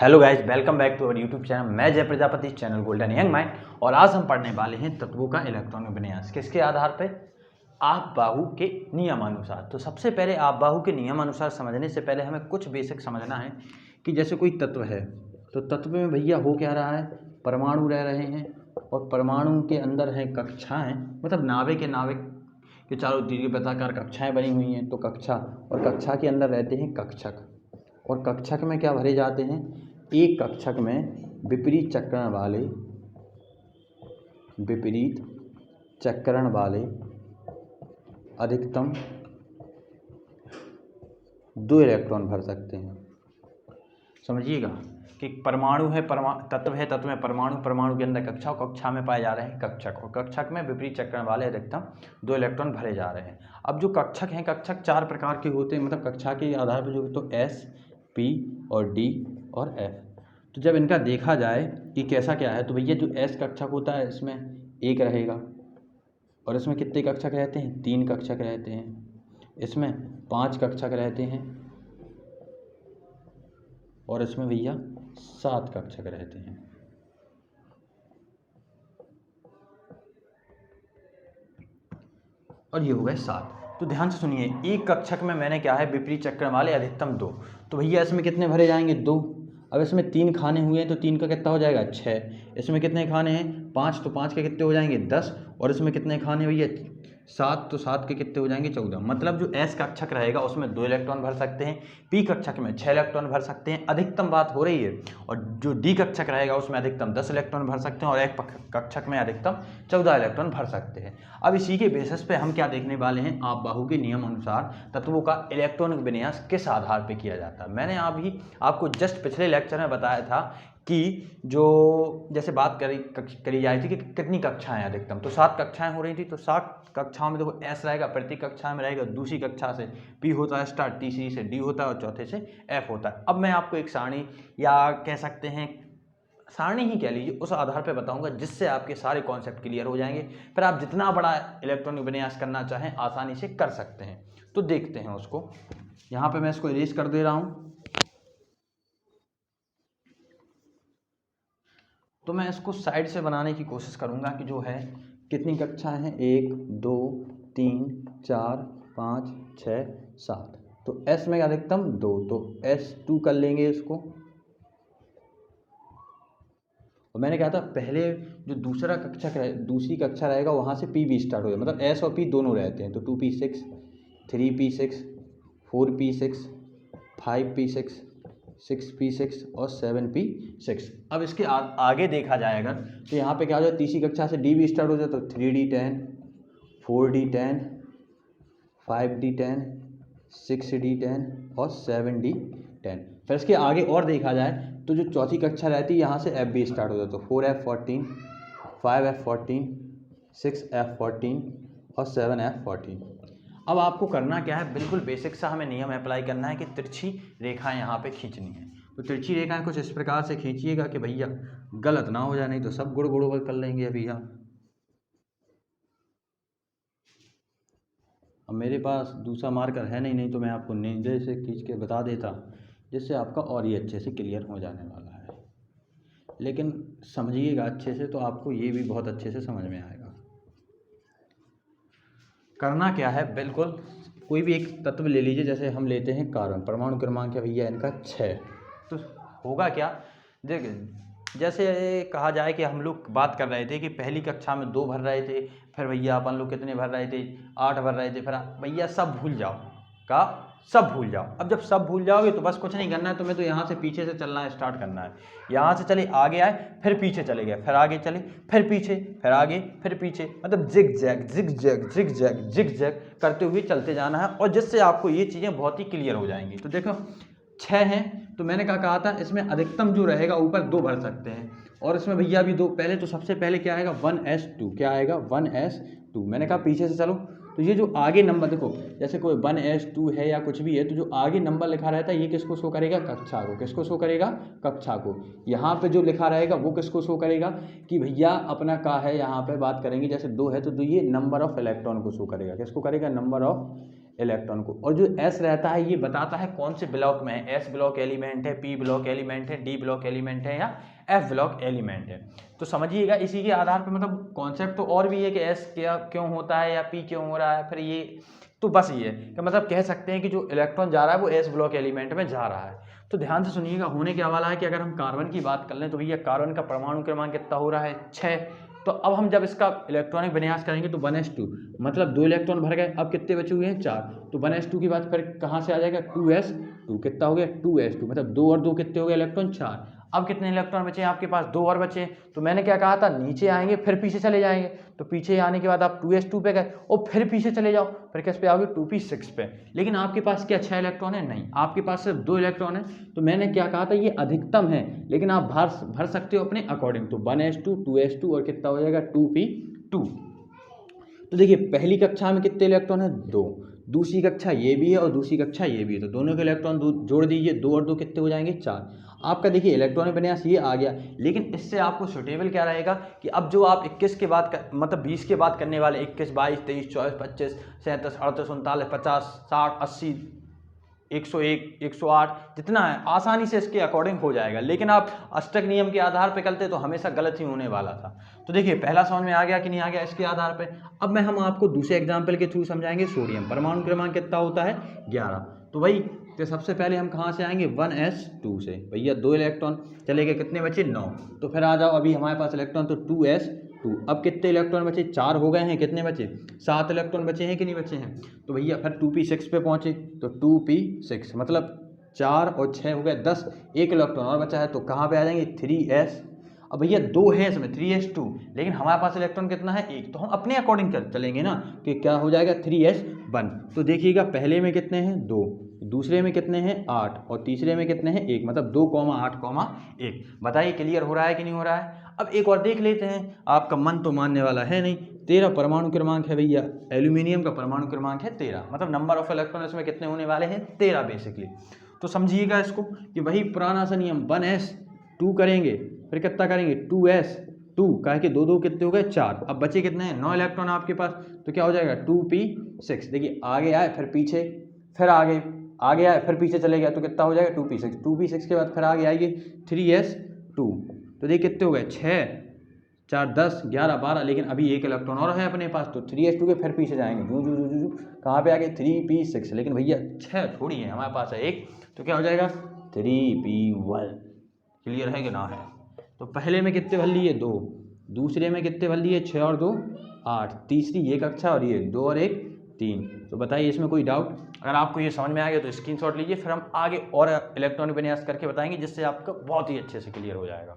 Hello guys, welcome back to our YouTube channel. मैं Jay Prajapati, channel Golden Young Mind. और आज हम पढ़ने वाले हैं तत्वों का इलेक्ट्रॉनिक विन्यास। किसके आधार पे? आप बाहु के नियमानुसार। तो सबसे पहले आप बाहु के नियमानुसार समझने से पहले हमें कुछ बेसिक समझना है कि जैसे कोई तत्व है तो तत्व में भैया हो क्या रहा है, परमाणु रह रहे हैं और परमाणु के अंदर हैं कक्षाएँ, मतलब नाभिक के चारों दीर्घवृत्ताकार कक्षाएँ बनी हुई हैं। तो कक्षा और कक्षा के अंदर रहते हैं कक्षक, और कक्षक में क्या भरे जाते हैं? एक कक्षक में विपरीत चक्रण वाले अधिकतम 2 इलेक्ट्रॉन भर सकते हैं। समझिएगा कि परमाणु है, तत्व है, तत्व में परमाणु के अंदर कक्षा, और कक्षा में पाए जा रहे हैं कक्षक, और कक्षक में विपरीत चक्रण वाले अधिकतम 2 इलेक्ट्रॉन भरे जा रहे हैं। अब जो कक्षक हैं, कक्षक 4 प्रकार के होते हैं, मतलब कक्षा के आधार पर जो तो S, P और D और F। तो जब इनका देखा जाए कि कैसा क्या है, तो भैया जो S कक्षक होता है इसमें 1 रहेगा, और इसमें कितने कक्षक रहते हैं? 3 कक्षक रहते हैं। इसमें 5 कक्षक रहते हैं, और इसमें भैया 7 कक्षक रहते हैं। और ये हो गए 7। तो ध्यान से सुनिए, एक कक्षक में मैंने क्या है, विपरीत चक्रण वाले अधिकतम 2। तो भैया इसमें कितने भरे जाएंगे? 2। अब इसमें 3 खाने हुए हैं तो 3 का कितना हो जाएगा? 6। इसमें कितने खाने हैं? 5, तो 5 के कितने हो जाएंगे? 10। और इसमें कितने खाने भैया? 7, तो 7 के कितने हो जाएंगे? 14। मतलब जो S कक्षक रहेगा उसमें 2 इलेक्ट्रॉन भर सकते हैं, P कक्षक में 6 इलेक्ट्रॉन भर सकते हैं, अधिकतम बात हो रही है। और जो D कक्षक रहेगा उसमें अधिकतम 10 इलेक्ट्रॉन भर सकते हैं, और एक कक्षक में अधिकतम 14 इलेक्ट्रॉन भर सकते हैं। अब इसी के बेसिस पे हम क्या देखने वाले हैं, आप बाहु के नियम अनुसार तत्वों का इलेक्ट्रॉनिक विन्यास किस आधार पर किया जाता है। मैंने अभी आपको जस्ट पिछले लेक्चर में बताया था कि जो जैसे बात करी जाती थी कि कितनी कक्षाएं अधिकतम, तो 7 कक्षाएं हो रही थी। तो 7 कक्षाओं में देखो S रहेगा, प्रति कक्षा में रहेगा, दूसरी कक्षा से P होता है स्टार्ट, तीसरी से D होता है, और चौथे से F होता है। अब मैं आपको एक सारणी, या कह सकते हैं सारणी ही कह लीजिए, उस आधार पर बताऊंगा जिससे आपके सारे कॉन्सेप्ट क्लियर हो जाएंगे। फिर आप जितना बड़ा इलेक्ट्रॉनिक विन्यास करना चाहें आसानी से कर सकते हैं। तो देखते हैं उसको। यहाँ पे मैं इसको इरेज कर दे रहा हूँ। तो मैं इसको साइड से बनाने की कोशिश करूंगा कि जो है कितनी कक्षाएं हैं, 1 2 3 4 5 6 7। तो S में अधिकतम 2, तो S2 कर लेंगे इसको। और मैंने कहा था पहले जो दूसरी कक्षा रहेगा वहाँ से P भी स्टार्ट हो जाए, मतलब S और P दोनों रहते हैं। तो 2p6 3p6 4p6 5p6 6p6 और 7p6। अब इसके आगे देखा जाए अगर, तो यहाँ पे क्या हो जाए, तीसरी कक्षा से D भी स्टार्ट हो जाए, तो 3d10 4d10 5d10 6d10 और 7d10। फिर इसके आगे और देखा जाए तो जो चौथी कक्षा रहती है यहाँ से F भी स्टार्ट हो जाए, तो 4f14 5f14 6f14 और 7f14। अब आपको करना क्या है, बिल्कुल बेसिक सा हमें नियम अप्लाई करना है कि तिरछी रेखाएं यहाँ पे खींचनी है। तो तिरछी रेखाएं कुछ इस प्रकार से खींचिएगा कि भैया गलत ना हो जाए, नहीं तो सब गुड़ कर लेंगे अभी यहाँ। अब मेरे पास दूसरा मार्कर है नहीं तो मैं आपको नीचे से खींच के बता देता, जिससे आपका और ये अच्छे से क्लियर हो जाने वाला है। लेकिन समझिएगा अच्छे से, तो आपको ये भी बहुत अच्छे से समझ में आएगा। करना क्या है, बिल्कुल कोई भी एक तत्व ले लीजिए। जैसे हम लेते हैं कार्बन, परमाणु क्रमांक है भैया इनका 6। तो होगा क्या, देखिए जैसे कहा जाए कि हम लोग बात कर रहे थे कि पहली कक्षा में 2 भर रहे थे, फिर भैया अपन लोग कितने भर रहे थे, 8 भर रहे थे। फिर भैया सब भूल जाओ, सब भूल जाओ। अब जब सब भूल जाओगे तो बस कुछ नहीं करना है तुम्हें, तो यहाँ से पीछे से चलना स्टार्ट करना है। यहाँ से चले, आगे आए, फिर पीछे चले गए, फिर आगे चले, फिर पीछे, फिर आगे, फिर पीछे, मतलब जिग जैग करते हुए चलते जाना है, और जिससे आपको ये चीज़ें बहुत ही क्लियर हो जाएंगी। तो देखो 6 हैं, तो मैंने कहा था इसमें अधिकतम जो रहेगा ऊपर 2 भर सकते हैं, और इसमें भैया भी 2। पहले तो सबसे पहले क्या आएगा, 1s2। क्या आएगा? 1s2। मैंने कहा पीछे से चलो, तो ये जो आगे नंबर देखो, जैसे कोई 1s2 है या कुछ भी है, तो जो आगे नंबर लिखा रहता है ये किसको शो करेगा? कक्षा को। किसको शो करेगा? कक्षा को। यहाँ पे जो लिखा रहेगा वो किसको शो करेगा कि भैया अपना का है, यहाँ पे बात करेंगे जैसे 2 है तो 2 ये नंबर ऑफ इलेक्ट्रॉन को शो करेगा। किसको करेगा? नंबर ऑफ इलेक्ट्रॉन को। और जो S रहता है ये बताता है कौन से ब्लॉक में है, S ब्लॉक एलिमेंट है, P ब्लॉक एलिमेंट है, D ब्लॉक एलिमेंट है या F ब्लॉक एलिमेंट है। तो समझिएगा इसी के आधार पर मतलब कॉन्सेप्ट तो और भी है कि S क्या क्यों होता है या P क्यों हो रहा है, फिर ये तो बस ये है कि मतलब कह सकते हैं कि जो इलेक्ट्रॉन जा रहा है वो S ब्लॉक एलिमेंट में जा रहा है। तो ध्यान से सुनिएगा, होने क्या वाला है कि अगर हम कार्बन की बात कर लें तो भैया कार्बन का परमाणु क्रमांक कितना हो रहा है 6। तो अब हम जब इसका इलेक्ट्रॉनिक विन्यास करेंगे तो 1s2 मतलब 2 इलेक्ट्रॉन भर गए, अब कितने बचे हुए हैं 4। तो 1s2 की बात फिर कहाँ से आ जाएगा 2s2, कितना हो गया 2s2 मतलब 2 और 2 कितने हो गए इलेक्ट्रॉन 4। अब कितने इलेक्ट्रॉन बचे हैं आपके पास 2 और बचे। तो मैंने क्या कहा था नीचे आएंगे फिर पीछे चले जाएंगे, तो पीछे आने के बाद आप 2s2 पे गए और फिर पीछे चले जाओ, फिर किस पे आओगे 2p6 पे। लेकिन आपके पास क्या 6 इलेक्ट्रॉन है, नहीं आपके पास सिर्फ 2 इलेक्ट्रॉन है। तो मैंने क्या कहा था ये अधिकतम है, लेकिन आप भर सकते हो अपने अकॉर्डिंग। तो 1s2 2s2 और कितना हो जाएगा 2p2। तो देखिए पहली कक्षा में कितने इलेक्ट्रॉन है 2, दूसरी कक्षा ये भी है और दूसरी कक्षा ये भी है, तो दोनों के इलेक्ट्रॉन जोड़ दीजिए, 2 और 2 कितने हो जाएंगे 4। आपका देखिए इलेक्ट्रॉनिक विन्यास ये आ गया। लेकिन इससे आपको सुटेबल क्या रहेगा कि अब जो आप 21 के बाद मतलब 20 के बाद करने वाले 21 22 23 24 25 37 38 39 50 60 80 101 108 जितना है आसानी से इसके अकॉर्डिंग हो जाएगा। लेकिन आप अष्टक नियम के आधार पे करते तो हमेशा गलत ही होने वाला था। तो देखिए पहला समझ में आ गया कि नहीं आ गया इसके आधार पे। अब हम आपको दूसरे एग्जाम्पल के थ्रू समझाएंगे। सोडियम परमाणु क्रमांक कितना होता है 11। तो भाई तो सबसे पहले हम कहाँ से आएंगे 1s2 से। भैया 2 इलेक्ट्रॉन चले गए, कितने बचे 9। तो फिर आ जाओ अभी हमारे पास इलेक्ट्रॉन तो 2s2। अब कितने इलेक्ट्रॉन बचे 4 हो गए हैं, कितने बचे 7 इलेक्ट्रॉन बचे हैं कि नहीं बचे हैं। तो भैया फिर 2p6 पे पहुँचे, तो 2p6 मतलब 4 और 6 हो गए 10, एक इलेक्ट्रॉन और बचा है तो कहाँ पे आ जाएंगे 3s। अब भैया 2 है इसमें 3s2, लेकिन हमारे पास इलेक्ट्रॉन कितना है 1, तो हम अपने अकॉर्डिंग चलेंगे ना कि क्या हो जाएगा 3s1। तो देखिएगा पहले में कितने हैं 2, दूसरे में कितने हैं 8 और तीसरे में कितने हैं 1, मतलब 2, 8, 1। बताइए क्लियर हो रहा है कि नहीं हो रहा है। अब एक और देख लेते हैं, आपका मन तो मानने वाला है नहीं। 13 परमाणु क्रमांक है भैया, एल्यूमिनियम का परमाणु क्रमांक है 13, मतलब नंबर ऑफ इलेक्ट्रॉन इसमें कितने होने वाले हैं 13 बेसिकली। तो समझिएगा इसको कि वही पुराना सा नियम 1s2 करेंगे, फिर कितना करेंगे 2s2 कह के 2 2 कितने हो गए 4। अब बचे कितने हैं 9 इलेक्ट्रॉन आपके पास, तो क्या हो जाएगा 2p6। देखिए आगे आए फिर पीछे, फिर आगे आए फिर पीछे चले गया, तो कितना हो जाएगा 2p6। 2p6 के बाद फिर आगे आइए 3s2। तो देखिए कितने हो गए 6 4 10 11 12, लेकिन अभी एक इलेक्ट्रॉन और है अपने पास, तो 3s2 के फिर पीछे जाएंगे जू जू जू जू कहाँ पे आ गए 3p6। लेकिन भैया 6 थोड़ी है हमारे पास है एक, तो क्या हो जाएगा 3p1। क्लियर है कि ना है। तो पहले में कितने भर लिए 2, दूसरे में कितने भर लिए 6 और 2 8, तीसरी ये कक्षा और ये 2 और 1 3। तो बताइए इसमें कोई डाउट। अगर आपको ये समझ में आ गया तो स्क्रीनशॉट लीजिए, फिर हम आगे और इलेक्ट्रॉनिक विन्यास करके बताएंगे जिससे आपका बहुत ही अच्छे से क्लियर हो जाएगा।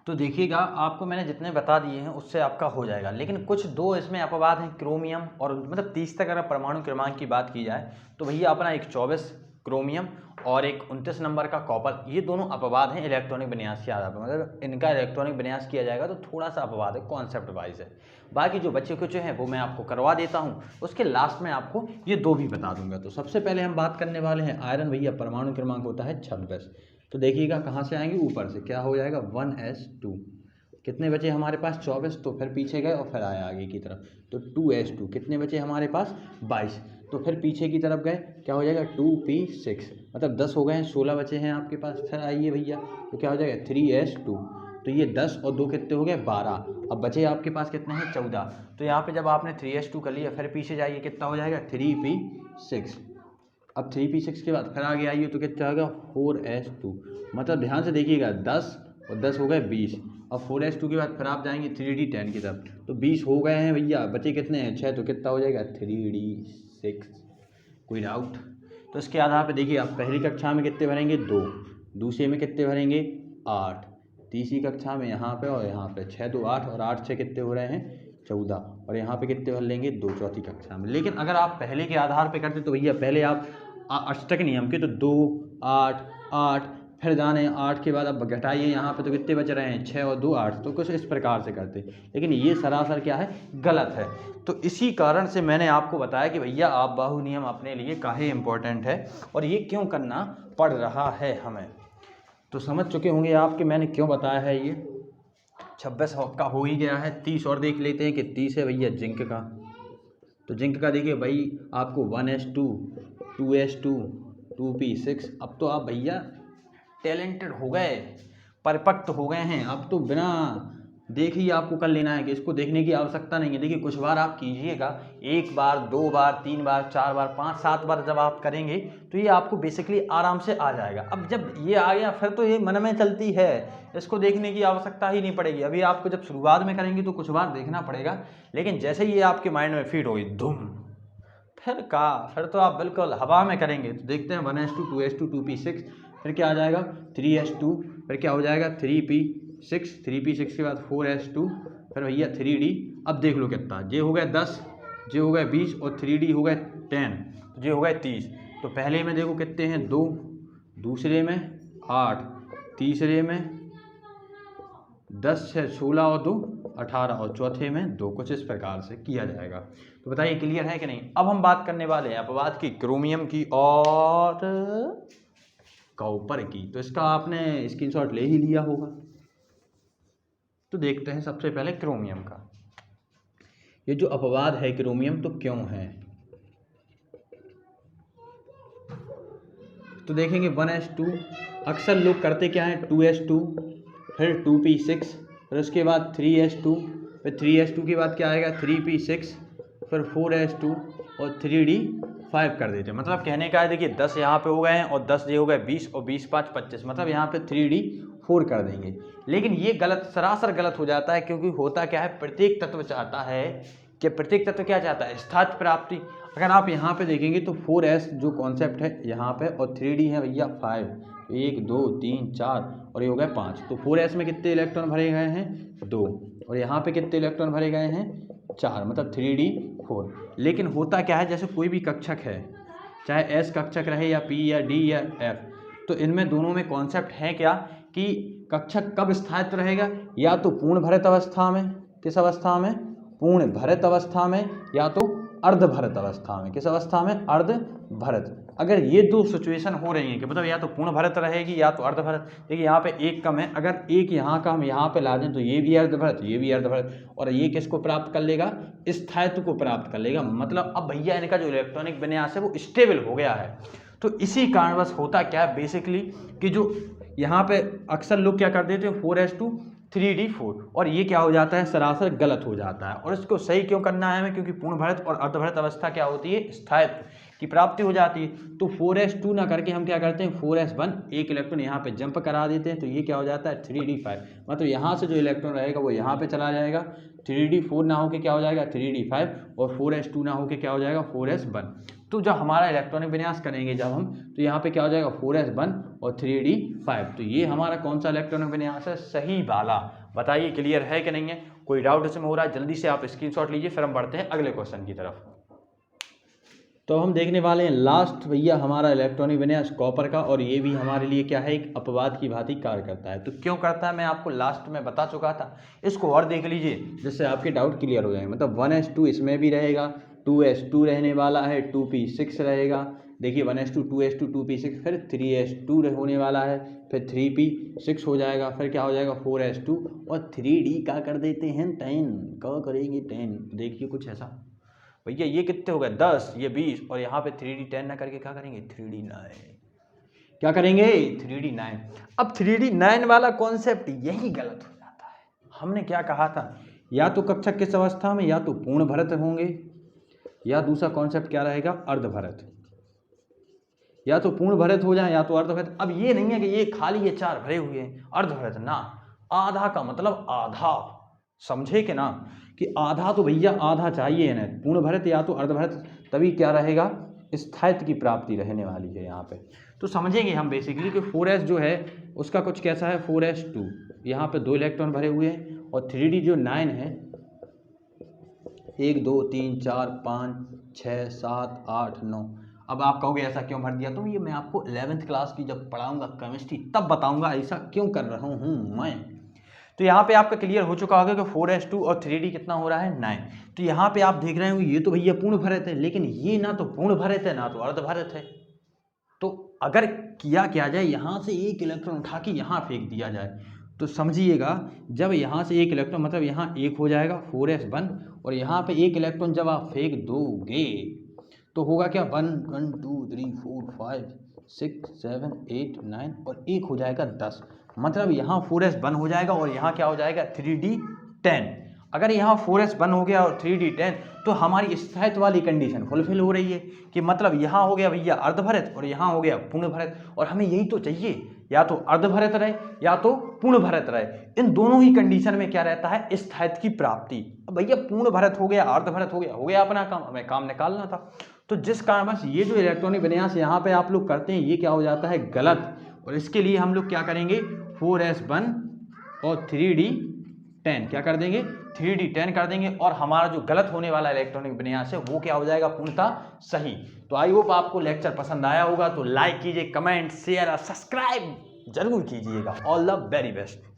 तो देखिएगा आपको मैंने जितने बता दिए हैं उससे आपका हो जाएगा, लेकिन कुछ 2 इसमें अपवाद हैं क्रोमियम और मतलब 30 तक अगर परमाणु क्रमांक की बात की जाए तो भैया अपना एक 24 क्रोमियम और एक 29 नंबर का कॉपर, ये दोनों अपवाद हैं इलेक्ट्रॉनिक विन्यास के आधार पर। मतलब इनका इलेक्ट्रॉनिक विन्यास किया जाएगा तो थोड़ा सा अपवाद है, कॉन्सेप्ट वाइज है। बाकी जो बच्चे कुछ हैं वो मैं आपको करवा देता हूँ, उसके लास्ट में आपको ये 2 भी बता दूंगा। तो सबसे पहले हम बात करने वाले हैं आयरन। भैया परमाणु क्रमांक होता है 26। तो देखिएगा कहाँ से आएंगे ऊपर से, क्या हो जाएगा 1s2। कितने बचे हमारे पास 24, तो फिर पीछे गए और फिर आए आगे की तरफ, तो 2s2 कितने बचे हमारे पास 22, तो फिर पीछे की तरफ गए क्या हो जाएगा 2p6, मतलब 10 हो गए हैं 16 बचे हैं आपके पास। फिर आइए भैया तो क्या हो जाएगा 3s2, तो ये 10 और 2 कितने हो गए 12। अब बचे आपके पास कितने हैं 14। तो यहाँ पे जब आपने 3s2 कर लिया फिर पीछे जाइए कितना हो जाएगा 3p6। अब 3p6 के बाद फिर आगे आइए तो कितना होगा 4s2, मतलब ध्यान से देखिएगा 10 और 10 हो गए 20। अब 4s2 के बाद फिर आप जाएंगे 3d10 की तरफ, तो 20 हो गए हैं भैया, बचे कितने हैं 6, तो कितना हो जाएगा 3d6। कोई डाउट। तो इसके आधार पे देखिए आप पहली कक्षा में कितने भरेंगे 2, दूसरे में कितने भरेंगे 8, तीसरी कक्षा में यहाँ पे और यहाँ पे 6 2 8 और 8 6 कितने हो रहे हैं 14, और यहाँ पे कितने भर लेंगे 2 चौथी कक्षा में। लेकिन अगर आप पहले के आधार पे करते तो भैया पहले आप अष्टक नियम के तो 2 8 8 फिर जाने 8 के बाद अब घटाइए यहाँ पे तो कितने बच रहे हैं 6 और 2 8, तो कुछ इस प्रकार से करते, लेकिन ये सरासर क्या है गलत है। तो इसी कारण से मैंने आपको बताया कि भैया आप बाहु नियम अपने लिए काहे इम्पोर्टेंट है और ये क्यों करना पड़ रहा है हमें। तो समझ चुके होंगे आप कि मैंने क्यों बताया है। ये 26 का हो ही गया है, 30 और देख लेते हैं कि 30 है भैया जिंक का, तो जिंक का देखिए भाई आपको 1s2 2s2 2p6। अब तो आप भैया टैलेंटेड हो गए, परिपक्व हो गए हैं। अब तो बिना देख ही आपको कर लेना है कि इसको देखने की आवश्यकता नहीं है। देखिए कुछ बार आप कीजिएगा, 1 बार 2 बार 3 बार 4 बार 5 7 बार जब आप करेंगे तो ये आपको बेसिकली आराम से आ जाएगा। अब जब ये आ गया फिर तो ये मन में चलती है, इसको देखने की आवश्यकता ही नहीं पड़ेगी। अभी आपको जब शुरुआत में करेंगे तो कुछ बार देखना पड़ेगा, लेकिन जैसे ही ये आपके माइंड में फीड होगी धूम, फिर तो आप बिल्कुल हवा में करेंगे। तो देखते हैं 1s2 2s2 2p6, फिर क्या आ जाएगा 3s2, फिर क्या हो जाएगा 3p6, 3p6 के बाद 4s2, फिर भैया 3d। अब देख लो कितना, जे हो गया 10, जे हो गया 20 और 3d हो गया 10, तो जे हो गया 30। तो पहले में देखो कितने हैं 2, दूसरे में 8, तीसरे में 10 है 16 और 2 18 और चौथे में 2। कुछ इस प्रकार से किया जाएगा। तो बताइए क्लियर है कि नहीं। अब हम बात करने वाले हैं अपवाद की, क्रोमियम की और कॉपर की। तो इसका आपने स्क्रीनशॉट ले ही लिया होगा। तो देखते हैं सबसे पहले क्रोमियम का। ये जो अपवाद है क्रोमियम तो क्यों है, तो देखेंगे 1s2 अक्सर लोग करते क्या है 2s2, फिर 2p6, फिर उसके बाद 3s2, फिर 3s2 के बाद क्या आएगा 3p6, फिर 4s2 और 3d5 कर देते हैं। मतलब कहने का है देखिए 10 यहाँ पे हो गए हैं और 10 ये हो गए 20 और 20 5 25, मतलब यहाँ पे 3d4 कर देंगे। लेकिन ये गलत, सरासर गलत हो जाता है, क्योंकि होता क्या है प्रत्येक तत्व चाहता है कि प्रत्येक तत्व क्या चाहता है स्थायित्व प्राप्ति। अगर आप यहाँ पे देखेंगे तो 4s जो कॉन्सेप्ट है यहाँ पे और 3d है भैया 5, 1 2 3 4 और ये हो गया 5। तो 4s में कितने इलेक्ट्रॉन भरे गए हैं 2, और यहाँ पे कितने इलेक्ट्रॉन भरे गए हैं 4, मतलब 3d4। लेकिन होता क्या है जैसे कोई भी कक्षक है, चाहे s कक्षक रहे या p या d या f, तो इनमें दोनों में कॉन्सेप्ट है क्या कि कक्षक कब स्थायित्व रहेगा, या तो पूर्ण भरित अवस्था में, किस अवस्था में पूर्ण भरित अवस्था में, या तो अर्धभरित अवस्था में। किस अवस्था में अर्धभरित। अगर ये दो सिचुएशन हो रही हैं कि मतलब या तो पूर्ण भरित रहेगी या तो अर्धभरित। देखिए यहाँ पे एक कम है, अगर एक यहाँ का हम यहाँ पे ला दें तो ये भी अर्धभरित ये भी अर्धभरित, और ये किसको प्राप्त कर लेगा स्थायित्व को प्राप्त कर लेगा। मतलब अब भैया इनका जो इलेक्ट्रॉनिक विन्यास है वो स्टेबल हो गया है। तो इसी कारणवश होता क्या है बेसिकली कि जो यहाँ पे अक्सर लोग क्या कर देते हैं 4s2 3d4, और ये क्या हो जाता है सरासर गलत हो जाता है। और इसको सही क्यों करना है हमें, क्योंकि पूर्ण भरित और अर्धभरित अवस्था क्या होती है स्थायित्व की प्राप्ति हो जाती है। तो 4s2 ना करके हम क्या करते हैं 4s1, एक इलेक्ट्रॉन यहाँ पे जंप करा देते हैं, तो ये क्या हो जाता है 3d5। मतलब यहाँ से जो इलेक्ट्रॉन रहेगा वो यहाँ पे चला जाएगा, 3d4 ना होके क्या हो जाएगा 3d5, और 4s2 ना होके क्या हो जाएगा 4s1। तो जब हमारा इलेक्ट्रॉनिक विन्यास करेंगे जब हम, तो यहाँ पे क्या हो जाएगा 4s1 और 3d5। तो ये हमारा कौन सा इलेक्ट्रॉनिक विन्यास है सही वाला। बताइए क्लियर है कि नहीं है, कोई डाउट इसमें हो रहा है जल्दी से आप स्क्रीनशॉट लीजिए, फिर हम बढ़ते हैं अगले क्वेश्चन की तरफ। तो हम देखने वाले हैं लास्ट भैया हमारा इलेक्ट्रॉनिक विन्यास कॉपर का, और ये भी हमारे लिए क्या है एक अपवाद की भांति कार्य करता है। तो क्यों करता है मैं आपको लास्ट में बता चुका था, इसको और देख लीजिए जिससे आपके डाउट क्लियर हो जाएंगे। मतलब 1s2 इसमें भी रहेगा, 2s2 रहने वाला है, 2p6 रहेगा। देखिए 1s2 2s2 2p6, फिर 3s2 होने वाला है, फिर 3p6 हो जाएगा, फिर क्या हो जाएगा 4s2, और 3d का कर देते हैं 10, क्या करेंगे 10। देखिए कुछ ऐसा भैया, ये कितने हो गए 10, ये 20, और यहाँ पे 3d 10 ना करके क्या करेंगे 3d 9। क्या करेंगे 3d 9। अब 3d 9 वाला कॉन्सेप्ट यही गलत हो जाता है। हमने क्या कहा था, या तो कक्षक किस अवस्था में, या तो पूर्ण भरित होंगे, या दूसरा कॉन्सेप्ट क्या रहेगा अर्धभरित। या तो पूर्ण भरित हो जाए या तो अर्धभरित। अब ये नहीं है कि ये खाली ये 4 भरे हुए हैं अर्धभरित ना, आधा का मतलब आधा, समझे कि ना, कि आधा तो भैया आधा चाहिए ना, पूर्ण भरित या तो अर्धभरित, तभी क्या रहेगा स्थायित्व की प्राप्ति रहने वाली है यहाँ पे। तो समझेंगे हम बेसिकली कि 4s जो है उसका कुछ कैसा है 4s2, यहाँ पे 2 इलेक्ट्रॉन भरे हुए हैं, और 3d जो 9 है 1 2 3 4 5 6 7 8 9। अब आप कहोगे ऐसा क्यों भर दिया, तो ये मैं आपको 11th क्लास की जब पढ़ाऊंगा केमिस्ट्री तब बताऊंगा ऐसा क्यों कर रहा हूँ मैं। तो यहाँ पे आपका क्लियर हो चुका होगा कि 4s2 और 3d कितना हो रहा है 9। तो यहाँ पे आप देख रहे होंगे ये तो भैया पूर्ण भरित है, लेकिन ये ना तो पूर्ण भरित है ना तो अर्धभरित है। तो अगर किया जाए यहाँ से एक इलेक्ट्रॉन उठा के यहाँ फेंक दिया जाए तो समझिएगा, जब यहाँ से एक इलेक्ट्रॉन मतलब यहाँ एक हो जाएगा 4s1 और यहाँ पे एक इलेक्ट्रॉन जब आप फेंक दोगे तो होगा क्या 1 1 2 3 4 5 6 7 8 9 और एक हो जाएगा 10। मतलब यहाँ 4s1 हो जाएगा और यहाँ क्या हो जाएगा 3d10। अगर यहाँ 4s1 हो गया और 3d10 तो हमारी स्थायित्व वाली कंडीशन फुलफिल हो रही है कि मतलब यहाँ हो गया भैया अर्धभरित और यहाँ हो गया पूर्ण भरित। और हमें यही तो चाहिए, या तो अर्धभरित रहे या तो पूर्ण भरित रहे। इन दोनों ही कंडीशन में क्या रहता है, स्थायित्व की प्राप्ति। अब भैया पूर्ण भरित हो गया अर्धभरित हो गया अपना काम, हमें काम निकालना था। तो जिस कारणवश ये जो इलेक्ट्रॉनिक विन्यास यहाँ पे आप लोग करते हैं ये क्या हो जाता है गलत। और इसके लिए हम लोग क्या करेंगे 4s1 और 3d10 क्या कर देंगे 3d10 कर देंगे और हमारा जो गलत होने वाला इलेक्ट्रॉनिक विन्यास है वो क्या हो जाएगा पूर्णतः सही। तो आई होप आपको लेक्चर पसंद आया होगा, तो लाइक कीजिए, कमेंट शेयर और सब्सक्राइब जरूर कीजिएगा। All the very best.